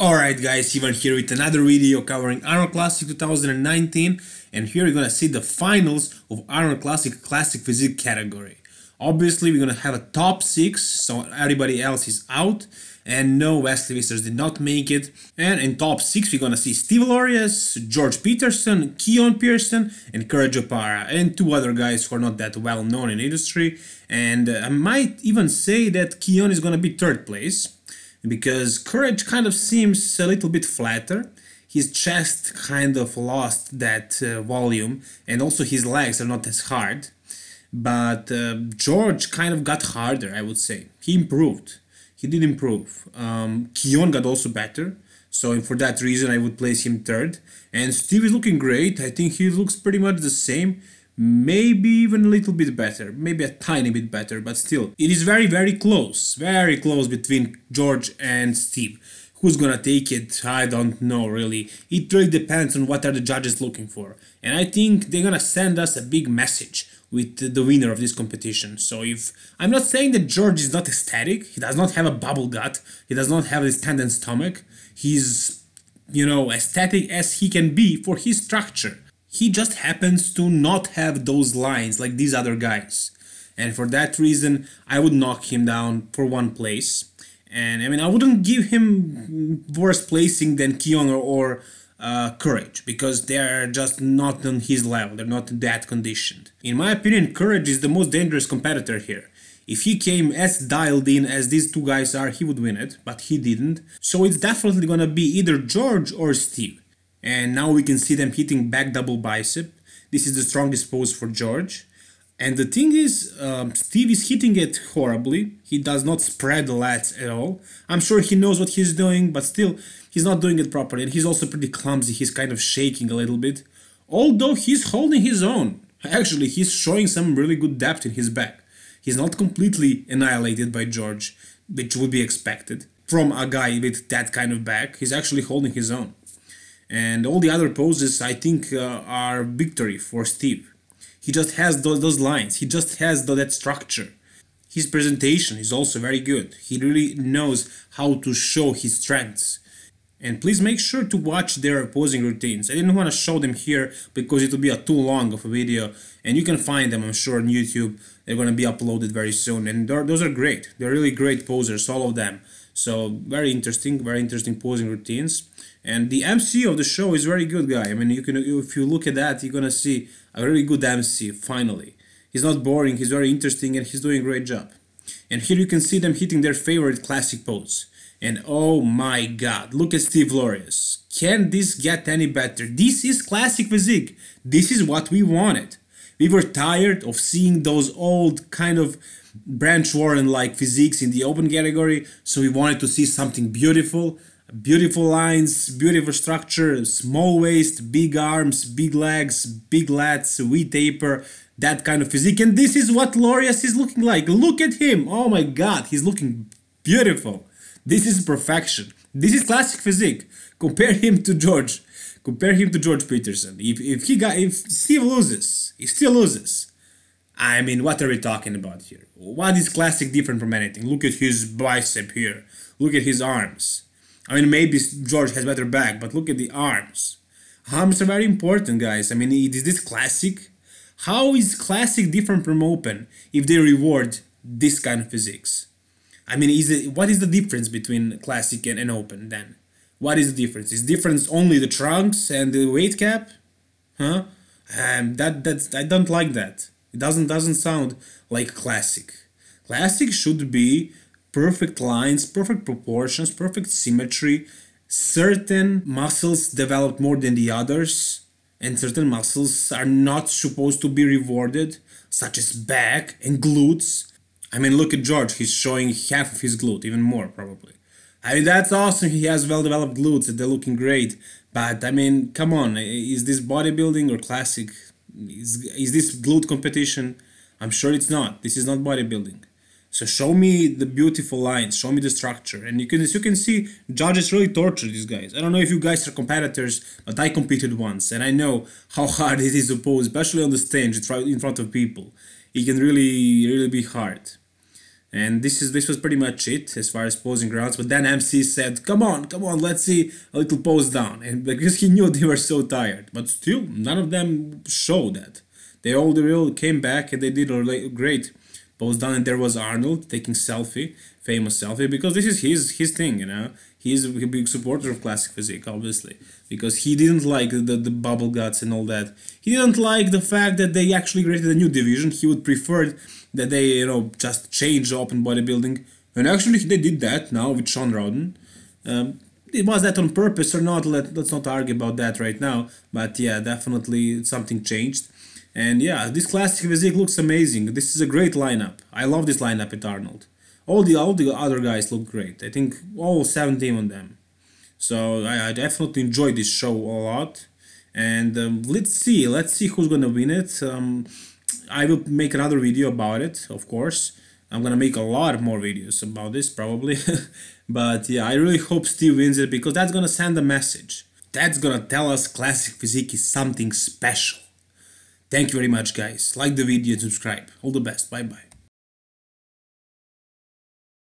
Alright guys, Ivan here with another video covering Arnold Classic 2019, and here you're gonna see the finals of Arnold Classic Physique category. Obviously we're gonna have a top 6, so everybody else is out, and no Wesley Vissers did not make it. And in top 6 we're gonna see Steve Lorius, George Peterson, Keon Pearson, and Courage Opara, and two other guys who are not that well known in the industry. And I might even say that Keon is gonna be 3rd place, because Courage kind of seems a little bit flatter. His chest kind of lost that volume, and also his legs are not as hard. But George kind of got harder, I would say. He improved. He did improve. Keon got also better, so for that reason I would place him 3rd. And Steve is looking great. I think he looks pretty much the same. Maybe even a little bit better, maybe a tiny bit better, but still, it is very close between George and Steve. Who's gonna take it? I don't know really. It really depends on what are the judges looking for. And I think they're gonna send us a big message with the winner of this competition. So if I'm not saying that George is not aesthetic, he does not have a bubble gut, he does not have this tendon stomach, he's, aesthetic as he can be for his structure. He just happens to not have those lines like these other guys. And for that reason, I would knock him down for 1 place. And I mean, I wouldn't give him worse placing than Keon or Courage, because they're just not on his level, they're not that conditioned. In my opinion, Courage is the most dangerous competitor here. If he came as dialed in as these two guys are, he would win it, but he didn't. So it's definitely gonna be either George or Steve. And now we can see them hitting back double bicep. This is the strongest pose for George. And the thing is, Steve is hitting it horribly. He does not spread the lats at all. I'm sure he knows what he's doing, but still, he's not doing it properly. And he's also pretty clumsy. He's kind of shaking a little bit. Although he's holding his own. Actually, he's showing some really good depth in his back. He's not completely annihilated by George, which would be expected from a guy with that kind of back. He's actually holding his own. And all the other poses, I think, are victory for Steve. He just has those lines. He just has that structure. His presentation is also very good. He really knows how to show his strengths. And please make sure to watch their posing routines. I didn't want to show them here because it will be too long of a video. And you can find them, I'm sure, on YouTube. They're going to be uploaded very soon. And those are great. They're really great posers, all of them. So very interesting posing routines. And the MC of the show is very good guy. I mean, if you look at that, you're gonna see a really good MC, finally. He's not boring, he's very interesting, and he's doing a great job. And here you can see them hitting their favorite classic pose. And oh my god, look at Steve Lorius. Can this get any better? This is classic physique. This is what we wanted. We were tired of seeing those old kind of Branch Warren-like physiques in the open category, so we wanted to see something beautiful. Beautiful lines, beautiful structure, small waist, big arms, big legs, big lats, V-taper, that kind of physique. And this is what Lorius is looking like. Look at him. Oh my god, he's looking beautiful. This is perfection. This is classic physique. Compare him to George. Compare him to George Peterson. If Steve loses, he still loses. I mean, what are we talking about here? What is classic different from anything? Look at his bicep here. Look at his arms. I mean, maybe George has better back, but look at the arms. Arms are very important, guys. I mean, is this classic? How is classic different from open if they reward this kind of physiques? I mean, what is the difference between classic and open then? What is the difference? Is difference only the trunks and the weight cap? Huh? I don't like that. It doesn't sound like classic. Classic should be perfect lines, perfect proportions, perfect symmetry, certain muscles developed more than the others, and certain muscles are not supposed to be rewarded, such as back and glutes. I mean, look at George, he's showing half of his glute, even more probably. I mean, that's awesome, he has well-developed glutes and they're looking great, but I mean, come on, is this bodybuilding or classic? Is this glute competition? I'm sure it's not. This is not bodybuilding. So show me the beautiful lines, show me the structure, and as you can see, judges really torture these guys. I don't know if you guys are competitors, but I competed once, and I know how hard it is to pose, especially on the stage in front of people. It can really be hard. And this was pretty much it as far as posing rounds. But then MC said, come on, let's see a little pose down. And because he knew they were so tired. But still, none of them showed that. They all came back and they did a great pose down. And there was Arnold taking famous selfie, because this is his thing, you know. He's a big supporter of classic physique, obviously, because he didn't like the bubble guts and all that. He didn't like the fact that they actually created a new division. He would prefer that they, you know, just change open bodybuilding. And actually they did that now with Sean Rowden. Was that on purpose or not? Let's not argue about that right now. But yeah, definitely something changed. And yeah, this classic physique looks amazing. This is a great lineup. I love this lineup at Arnold. All the other guys look great. I think all 17 of them. So I definitely enjoyed this show a lot. And let's see who's gonna win it. I will make another video about it, of course. I'm gonna make a lot more videos about this probably. But yeah, I really hope Steve wins it, because that's gonna send a message. That's gonna tell us classic physique is something special. Thank you very much, guys. Like the video and subscribe. All the best. Bye bye.